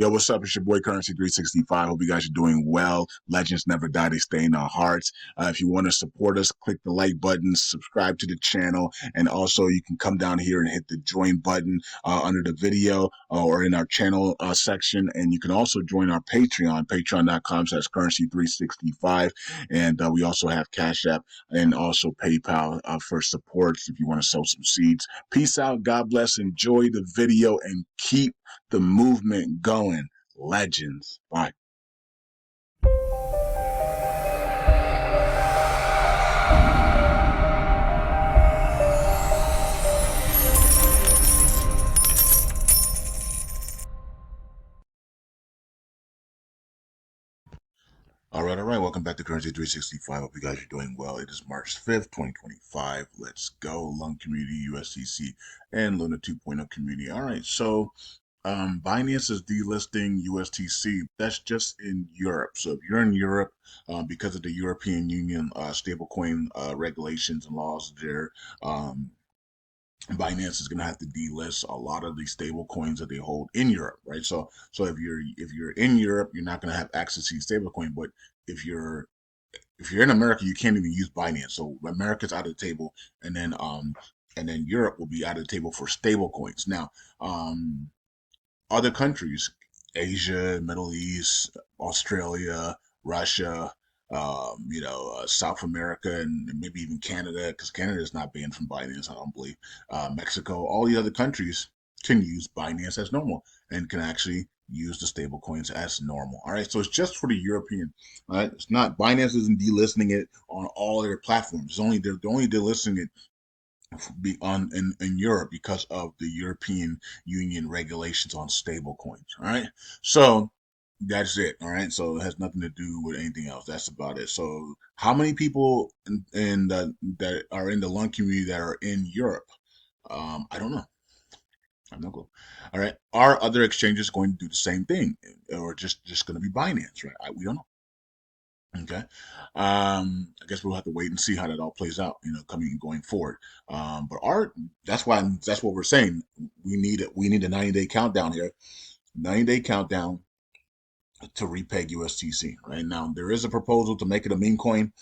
Yo, what's up? It's your boy Currency 365. Hope you guys are doing well. Legends never die, they stay in our hearts. If you want to support us, click the like button, subscribe to the channel, and also you can come down here and hit the join button under the video or in our channel section. And you can also join our Patreon, patreon.com/currency365. And we also have Cash App and also PayPal for support if you want to sow some seeds. Peace out. God bless. Enjoy the video and keep the movement going. Legends. Bye. All right. Welcome back to Currency 365. Hope you guys are doing well. It is March 5th, 2025. Let's go. LUNC community, USTC, and LUNA 2.0 community. All right. So Binance is delisting USTC. That's just in Europe. So if you're in Europe, because of the European Union stablecoin regulations and laws there, Binance is going to have to delist a lot of these stable coins that they hold in Europe, right? So if you're in Europe, you're not going to have access to stable coin. But if you're in America, you can't even use Binance. So America's out of the table, and then Europe will be out of the table for stable coins. Now, other countries, Asia, Middle East, Australia, Russia, South America, and maybe even Canada, because Canada is not banned from Binance, I don't believe. Mexico, all the other countries can use Binance as normal and can actually use the stable coins as normal. All right, so it's just for the European. All right, it's not Binance isn't delisting it on all their platforms. They're only delisting it be on in Europe because of the European Union regulations on stable coins. All right. So that's it. All right. So it has nothing to do with anything else. That's about it. So how many people that are in the LUNC community that are in Europe? I don't know. I have no clue. All right. Are other exchanges going to do the same thing, or just going to be Binance? Right. We don't know. Okay. I guess we'll have to wait and see how that all plays out, coming and going forward. But that's what we're saying. We need a 90-day countdown here. 90-day countdown to repeg USTC. Right now, there is a proposal to make it a meme coin,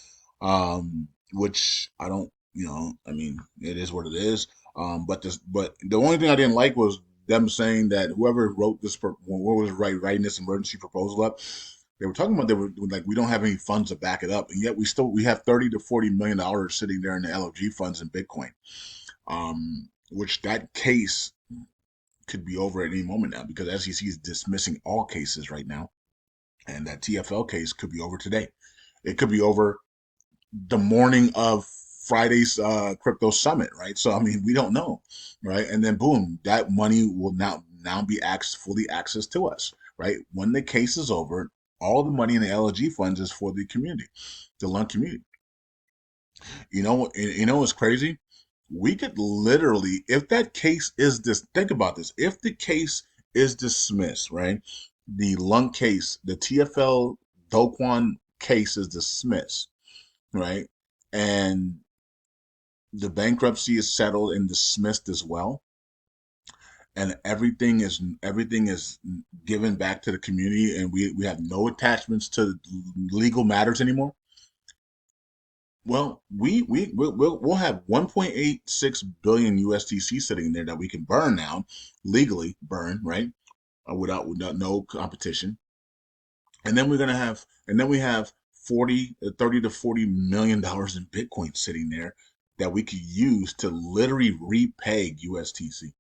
which I don't, I mean, it is what it is. But the only thing I didn't like was them saying that whoever wrote this, whoever was writing this emergency proposal up, they were talking about they were like we don't have any funds to back it up, and yet we have $30 to $40 million sitting there in the LOG funds in Bitcoin, which that case could be over at any moment now because SEC is dismissing all cases right now, and that TFL case could be over today. It could be over the morning of Friday's crypto summit, right? So I mean, we don't know, right? And then boom, that money will now be fully accessed to us, right? When the case is over, all the money in the LG funds is for the community, the LUNC community. What's crazy? We could literally, if that case is think about this, if the case is dismissed, right? The LUNC case, the TFL Doquan case is dismissed, right? And the bankruptcy is settled and dismissed as well, and everything is given back to the community, and we have no attachments to legal matters anymore. Well, we'll have 1.86 billion USDC sitting there that we can burn now, legally burn, right? Without no competition. And then we have 30 to $40 million in Bitcoin sitting there that we could use to literally repeg USTC,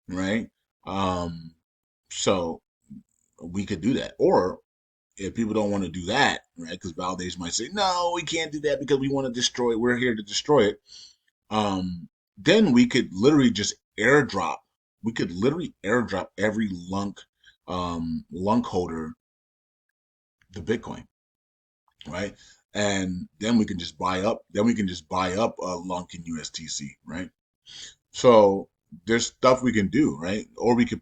right? So we could do that. Or if people don't want to do that, right? Because validation might say, no, we can't do that because we want to destroy it. We're here to destroy it. Then we could literally just airdrop. We could literally airdrop every LUNC holder the Bitcoin, right? And then we can just buy up. Then we can just buy up LUNC in USTC, right? So there's stuff we can do, right? Or we could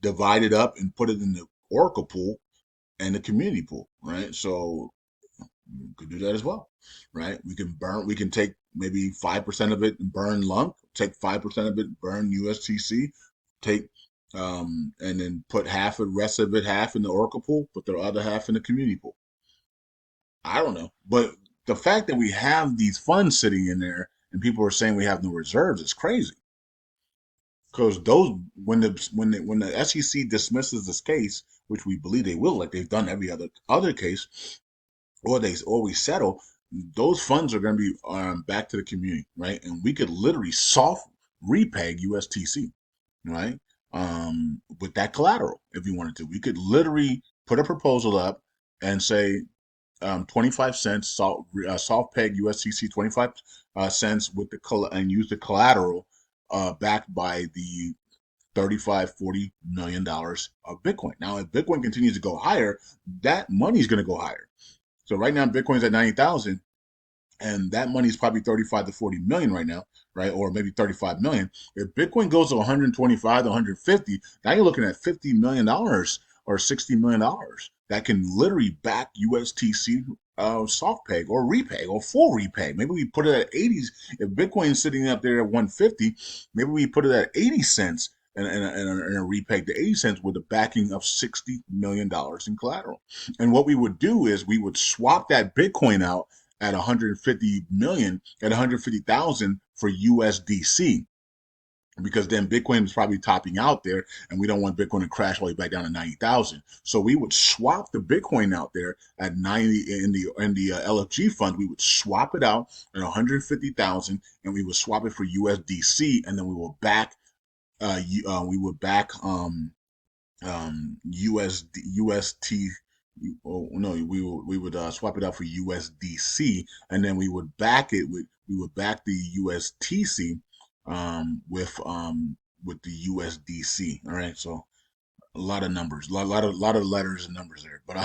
divide it up and put it in the Oracle pool and the community pool, right? So we could do that as well, right? We can take maybe 5% of it and burn LUNC, take 5% of it, burn USTC, take and then put half the rest of it, half in the Oracle pool, put the other half in the community pool. I don't know, but the fact that we have these funds sitting in there and people are saying we have no reserves is crazy. Because those when the SEC dismisses this case, which we believe they will, like they've done every other case, or they always settle, those funds are going to be back to the community, right? And we could literally soft repeg USTC, right? With that collateral, if you wanted to, we could literally put a proposal up and say 25 cents soft peg USTC 25 cents with and use the collateral backed by the 35, $40 million of Bitcoin. Now, if Bitcoin continues to go higher, that money is going to go higher. So right now, Bitcoin's at 90,000, and that money is probably 35 to 40 million right now, right? Or maybe 35 million. If Bitcoin goes to 125 to 150, now you're looking at $50 million or $60 million that can literally back USTC soft peg or repeg or full repeg. Maybe we put it at 80s. If Bitcoin's sitting up there at 150, maybe we put it at 80 cents and a repeg to 80 cents with a backing of $60 million in collateral. And what we would do is we would swap that Bitcoin out at 150 million, at 150,000 for USDC, because then Bitcoin is probably topping out there, and we don't want Bitcoin to crash all the way back down to 90,000. So we would swap the Bitcoin out there at 90 in the LFG fund. We would swap it out at 150,000, and we would swap it for USDC, and then we will back. We would back USD, UST. Oh no, we would swap it out for USDC, and then we would back the USTC with the USDC. All right, so a lot of numbers, a lot of letters and numbers there, but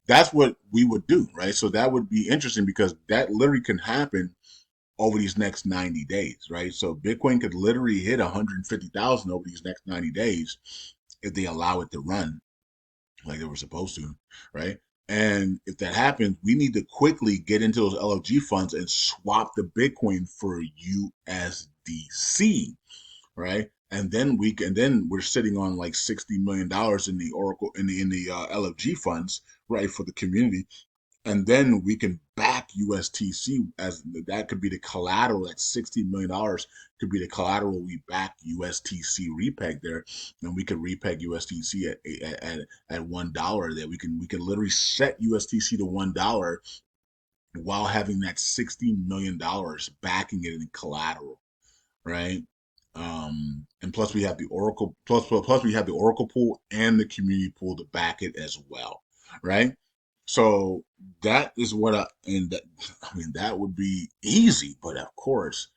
that's what we would do, right? So that would be interesting because that literally can happen over these next 90 days, right? So Bitcoin could literally hit 150,000 over these next 90 days if they allow it to run like they were supposed to, right? And if that happens, we need to quickly get into those LFG funds and swap the Bitcoin for USDC, right? And then we're sitting on like $60 million in the Oracle in the LFG funds, right, for the community, and then we can back USTC as that could be the collateral. At $60 million could be the collateral. We back USTC repeg there, and we could repeg USTC at $1. There we can literally set USTC to $1 while having that $60 million backing it in collateral, right? And plus we have the Oracle plus we have the Oracle pool and the community pool to back it as well, right? So that is what I mean that would be easy, but of course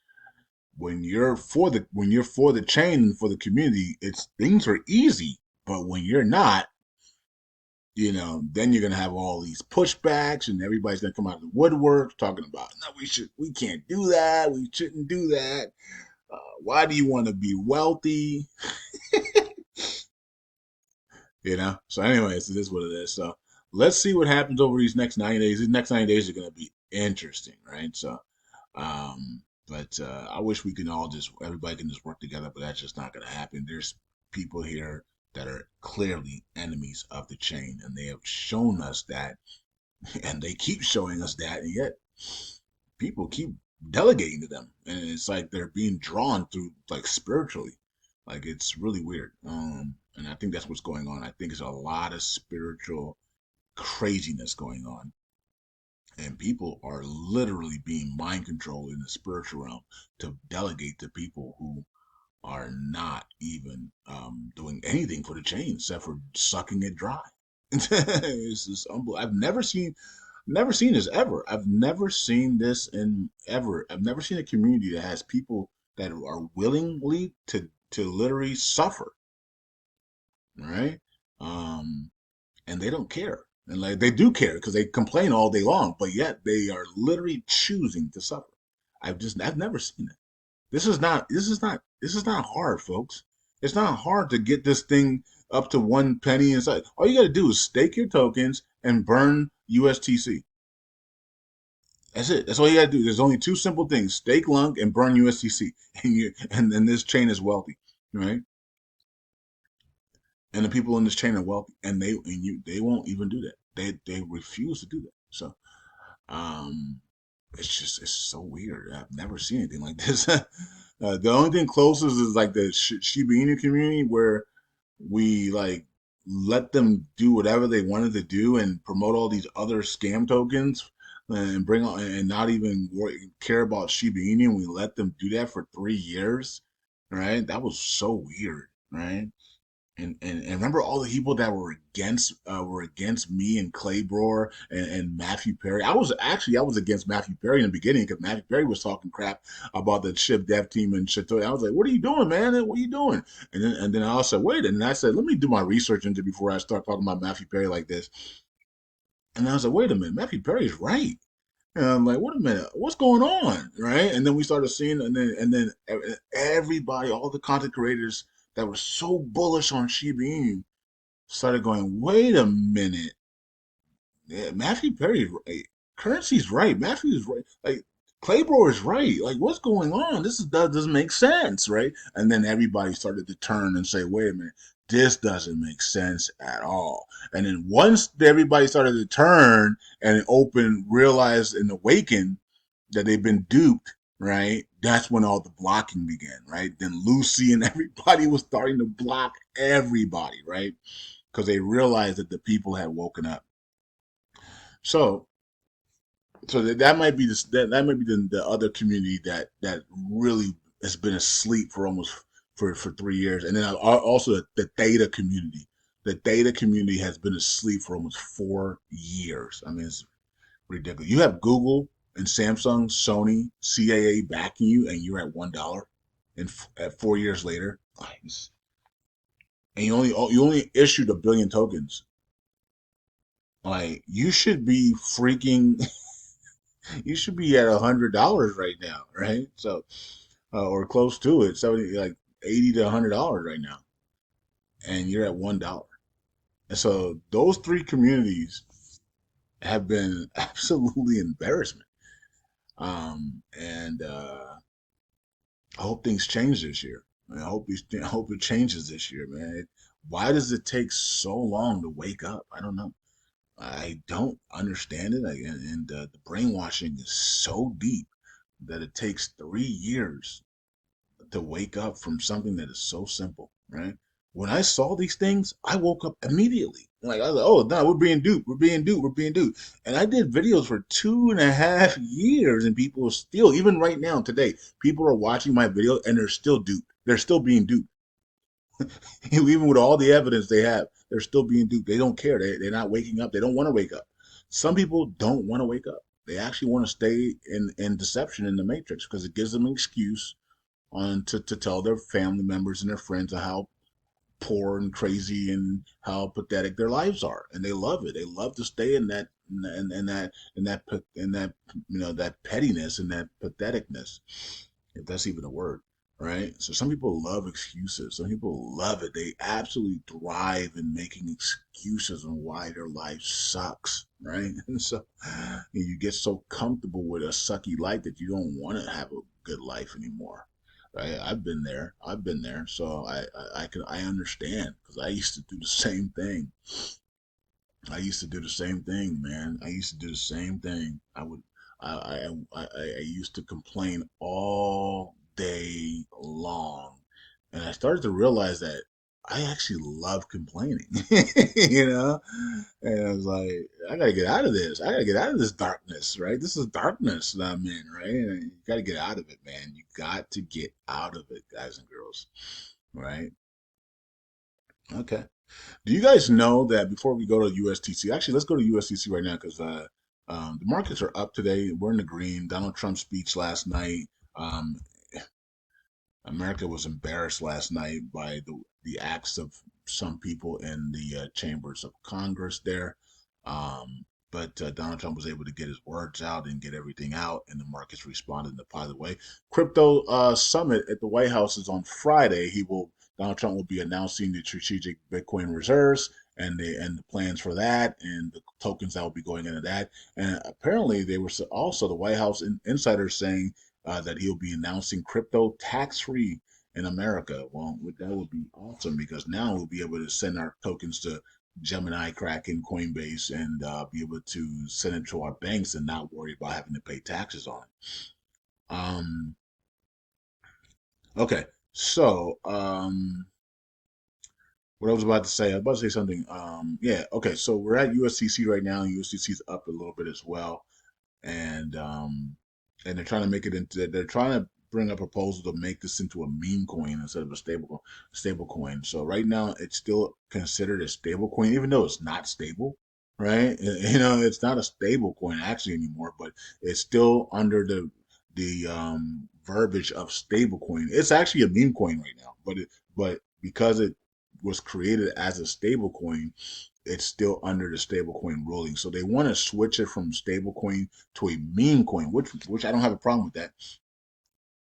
when you're for the chain and for the community, it's things are easy, but when you're not, then you're gonna have all these pushbacks, and everybody's gonna come out of the woodwork talking about no, we can't do that, we shouldn't do that. Why do you want to be wealthy? So anyways, it is what it is. So let's see what happens over these next 90 days. These next 90 days are going to be interesting, right? So but I wish we can all just everybody can just work together, but that's just not going to happen. There's people here that are clearly enemies of the chain, and they have shown us that, and they keep showing us that, and yet people keep delegating to them, and it's like they're being drawn through like spiritually, like it's really weird. And I think that's what's going on. I think there's a lot of spiritual craziness going on, and people are literally being mind controlled in the spiritual realm to delegate to people who are not even doing anything for the chain except for sucking it dry. It's just unbelievable. I've never seen this ever. I've never seen this in ever. I've never seen a community that has people that are willingly to literally suffer, right? Um, and they don't care. And like they do care because they complain all day long, but yet they are literally choosing to suffer. I've never seen it. This is not hard, folks. It's not hard to get this thing up to 1 penny inside. All you got to do is stake your tokens and burn USTC. That's it. That's all you got to do. There's only two simple things: stake LUNC and burn USTC, and then this chain is wealthy, right? And the people in this chain are wealthy, and they won't even do that. They refuse to do that. So um, it's so weird. I've never seen anything like this. The only thing closest is like the Shiba Inu community, where we like let them do whatever they wanted to do and promote all these other scam tokens and bring on and not even care about Shiba Inu. And we let them do that for 3 years, right? That was so weird, right? And remember all the people that were against me and Claybroer and Matthew Perry. I was against Matthew Perry in the beginning because Matthew Perry was talking crap about the chip dev team and shit. I was like, "What are you doing, man? What are you doing?" And then I also wait, and I said, "Let me do my research into before I start talking about Matthew Perry like this." And I was like, "Wait a minute, Matthew Perry's right." And I'm like, "Wait a minute, what's going on?" Right? And then we started seeing, and then everybody, all the content creators that were so bullish on Shiba Inu started going, wait a minute. Yeah, Matthew Perry, right. Currency's right. Matthew's right. Like, Claybro is right. Like, what's going on? Doesn't make sense, right? And then everybody started to turn and say, wait a minute, this doesn't make sense at all. And then once everybody started to turn and realized and awaken that they've been duped, right? That's when all the blocking began, right? Then Lucy and everybody was starting to block everybody, right? Because they realized that the people had woken up. So, that might be that might be the other community that really has been asleep for almost for 3 years, and then also the data community. The data community has been asleep for almost 4 years. I mean, it's ridiculous. You have Google and Samsung, Sony, CAA backing you, and you're at $1, and at 4 years later, and you only issued 1 billion tokens. Like, you should be freaking, you should be at $100 right now, right? So, or close to it, 70, like 80 to $100 right now, and you're at $1. And so those three communities have been absolutely embarrassment. And I hope things change this year. I hope it changes this year, man. Why does it take so long to wake up? I don't know. I don't understand it. And the brainwashing is so deep that it takes 3 years to wake up from something that is so simple, right? When I saw these things, I woke up immediately. Like, I was like, oh no, we're being duped, we're being duped, we're being duped. And I did videos for 2.5 years, and people are still, even right now, today, people are watching my video and they're still duped. They're still being duped. Even with all the evidence they have, they're still being duped. They don't care. They're not waking up. They don't want to wake up. Some people don't want to wake up. They actually want to stay in deception in the matrix because it gives them an excuse on to tell their family members and their friends how poor and crazy and how pathetic their lives are, and they love it. They love to stay in that in that that pettiness and that patheticness, if that's even a word, right? So some people love excuses. Some people love it. They absolutely thrive in making excuses on why their life sucks, right? And so you get so comfortable with a sucky life that you don't want to have a good life anymore. Right? I've been there. I've been there. So I understand because I used to do the same thing. I used to do the same thing, man. I used to do the same thing. I used to complain all day long, and I started to realize that I actually love complaining, you know. And I was like, I gotta get out of this. I gotta get out of this darkness, right? This is darkness that I'm in, right? And you gotta get out of it, man. You got to get out of it, guys and girls, right? Okay. Do you guys know that before we go to USTC, actually, let's go to USTC right now because the markets are up today. We're in the green. Donald Trump's speech last night. Um, America was embarrassed last night by the acts of some people in the chambers of Congress there. But Donald Trump was able to get his words out and get everything out, and the markets responded in a positive way. Crypto summit at the White House is on Friday. Donald Trump will be announcing the strategic Bitcoin reserves and the plans for that and the tokens that will be going into that. And apparently, they were also the White House insiders saying that he'll be announcing crypto tax free in America. Well, that would be awesome because now we'll be able to send our tokens to Gemini, Kraken, Coinbase, and be able to send it to our banks and not worry about having to pay taxes on it. Um, okay, so what I was about to say, I was about to say something. Yeah, okay, so we're at USTC right now. USTC is up a little bit as well, and and they're trying to make it into. They're trying to bring a proposal to make this into a meme coin instead of a stable coin. So right now, it's still considered a stable coin, even though it's not stable, right? It's not a stable coin actually anymore, but it's still under the verbiage of stable coin. It's actually a meme coin right now, but because it was created as a stable coin, it's still under the stablecoin ruling. So they want to switch it from stablecoin to a meme coin, which I don't have a problem with that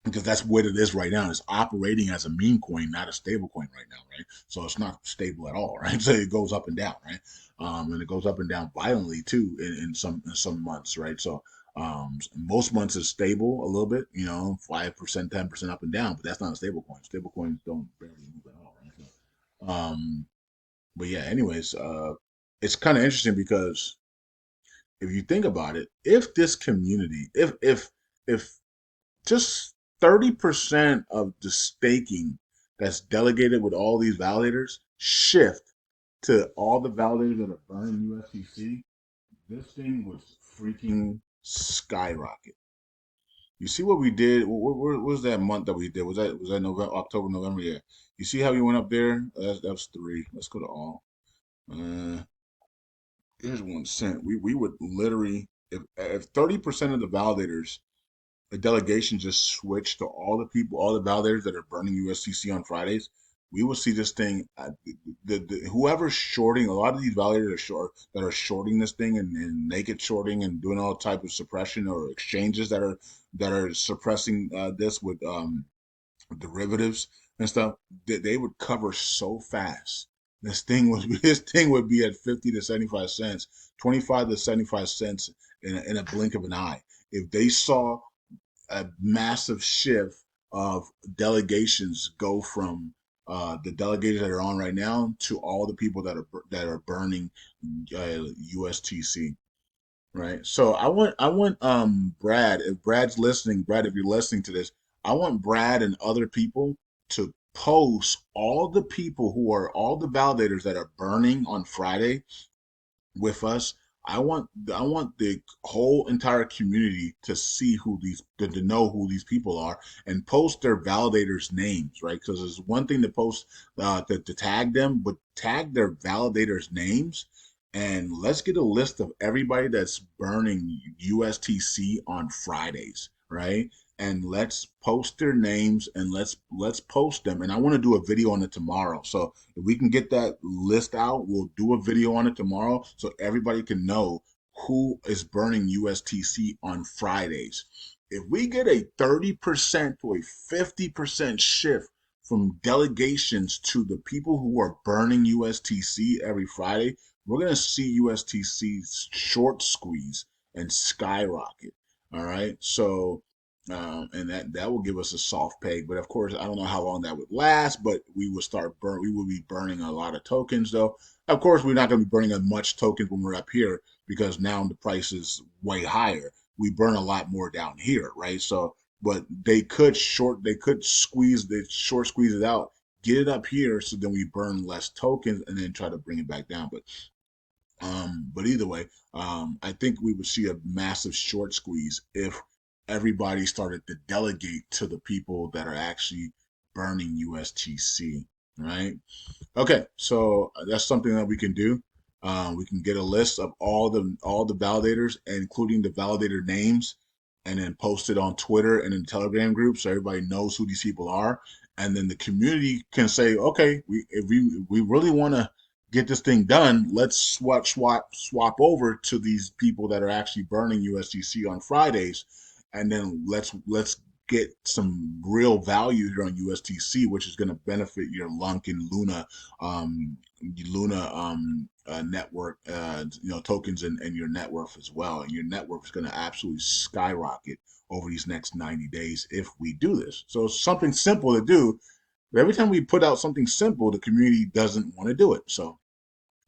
because that's what it is right now. It's operating as a meme coin, not a stable coin right now, right? So it's not stable at all, right? So it goes up and down, right? And it goes up and down violently too in some months, right? So most months is stable a little bit, 5%, 10% up and down, but that's not a stable coin. Stable coins don't barely move at all, right? So, but yeah, anyways, it's kind of interesting because if you think about it, if this community, if just 30% of the staking that's delegated with all these validators shift to all the validators that are burning USDC, this thing would freaking skyrocket. You see what we did? What was that month that we did? Was that November, October, November? Yeah. You see how we went up there? That was three. Let's go to all. Uh, Here's 1 cent. We would literally, if 30% of the validators, the delegation just switched to all the people, all the validators that are burning USDC on Fridays, we will see this thing. Whoever's shorting, a lot of these validators are shorting this thing and naked shorting and doing all type of suppression or exchanges that are suppressing this with derivatives and stuff, they would cover so fast. This thing would be at 50 to 75 cents, 25 to 75 cents in a blink of an eye. If they saw a massive shift of delegations go from the delegators that are on right now to all the people that are burning USTC. Right. So I want Brad, if Brad's listening, Brad, if you're listening to this, I want Brad and other people to post all the people who are all the validators that are burning on Friday with us. I want the whole entire community to see to know who these people are and post their validators' names, right? Because it's one thing to post to tag them, but tag their validators' names, and let's get a list of everybody that's burning USTC on Fridays, right? And let's post their names and let's post them. And I want to do a video on it tomorrow. So if we can get that list out, we'll do a video on it tomorrow so everybody can know who is burning USTC on Fridays. If we get a 30% to a 50% shift from delegations to the people who are burning USTC every Friday, we're going to see USTC short squeeze and skyrocket. All right. So and that will give us a soft peg. But of course, I don't know how long that would last. But we will be burning a lot of tokens, though. Of course, we're not going to be burning as much tokens when we're up here because now the price is way higher. We burn a lot more down here, right? So, but they could short squeeze it out, get it up here, so then we burn less tokens and then try to bring it back down. But either way, I think we would see a massive short squeeze if everybody started to delegate to the people that are actually burning USTC, right? Okay, so that's something that we can do. We can get a list of all the validators, including the validator names, and then post it on Twitter and in Telegram groups so everybody knows who these people are. And then the community can say, okay, if we really want to get this thing done, let's swap over to these people that are actually burning USDC on Fridays, and then let's get some real value here on USDC, which is going to benefit your LUNC and Luna network, tokens and your net worth as well. And your net worth is going to absolutely skyrocket over these next 90 days if we do this. So it's something simple to do. Every time we put out something simple, the community doesn't want to do it. So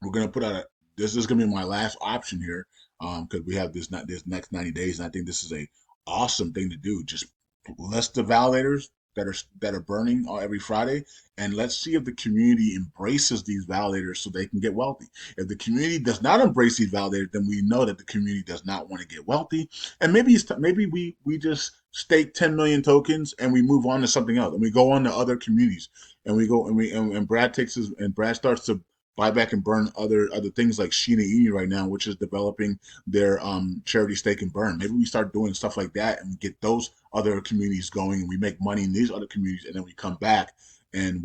we're gonna put out a. This is gonna be my last option here, because we have this next 90 days, and I think this is a awesome thing to do. Just list the validators that are burning every Friday, and let's see if the community embraces these validators so they can get wealthy. If the community does not embrace these validators, then we know that the community does not want to get wealthy, and maybe we just stake 10 million tokens and we move on to something else, and we go on to other communities, and we go and Brad takes his and Brad starts to buy back and burn other things like Sheena Inu right now, which is developing their charity stake and burn. Maybe we start doing stuff like that and get those other communities going, and we make money in these other communities, and then we come back and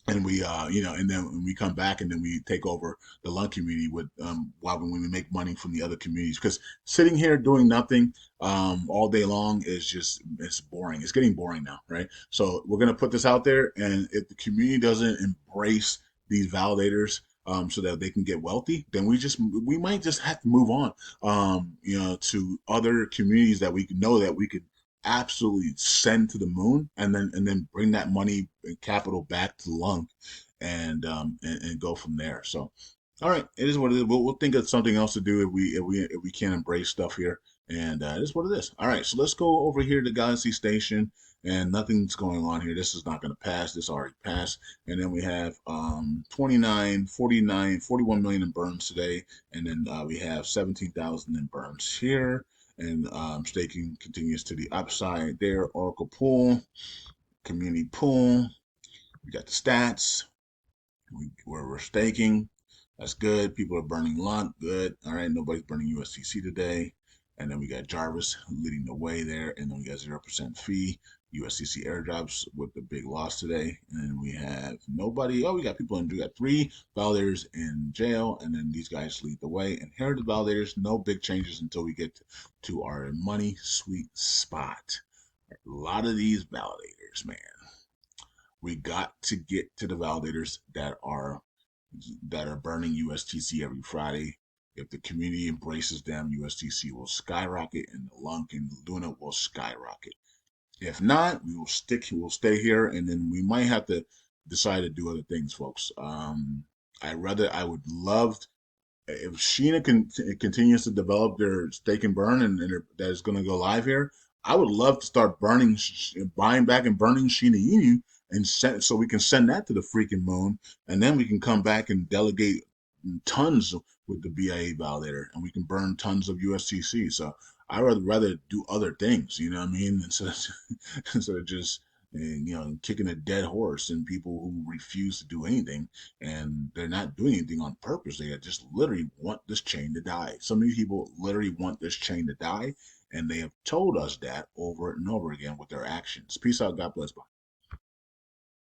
and then when we come back and then we take over the lung community with while when we make money from the other communities, because sitting here doing nothing all day long is just, it's boring. It's getting boring now, right? So we're going to put this out there, and if the community doesn't embrace these validators so that they can get wealthy, then we might just have to move on, to other communities that we know that we could absolutely send to the moon, and then bring that money and capital back to Lunk, and go from there. So, all right, it is what it is. We'll think of something else to do if we can't embrace stuff here, and it is what it is. All right, so let's go over here to Galaxy Station, and nothing's going on here. This is not going to pass. This already passed, and then we have 29, 49, 41 million in burns today, and then we have 17,000 in burns here, and staking continues to the upside there. Oracle pool, community pool. We got the stats where we're staking. That's good. People are burning LUNC. Good. All right. Nobody's burning USTC today. And then we got Jarvis leading the way there. And then we got 0% fee. USDC airdrops with the big loss today. And then we have nobody. Oh, we got people in. We got 3 validators in jail. And then these guys lead the way. And here are the validators. No big changes until we get to our money sweet spot. A lot of these validators, man. We got to get to the validators that are burning USTC every Friday. If the community embraces them, USTC will skyrocket, and the LUNC and LUNA will skyrocket. If not, we'll stay here, and then we might have to decide to do other things, folks. I would love if Sheena continues to develop their stake and burn, and that is going to go live here. I would love to start buying back and burning Sheena Inu, so we can send that to the freaking moon, and then we can come back and delegate tons with the BIA validator, and we can burn tons of USTC. So I would rather do other things, you know what I mean, instead of just kicking a dead horse, and people who refuse to do anything, and they're not doing anything on purpose. They just literally want this chain to die. So many people literally want this chain to die, and they have told us that over and over again with their actions. Peace out. God bless. Bye.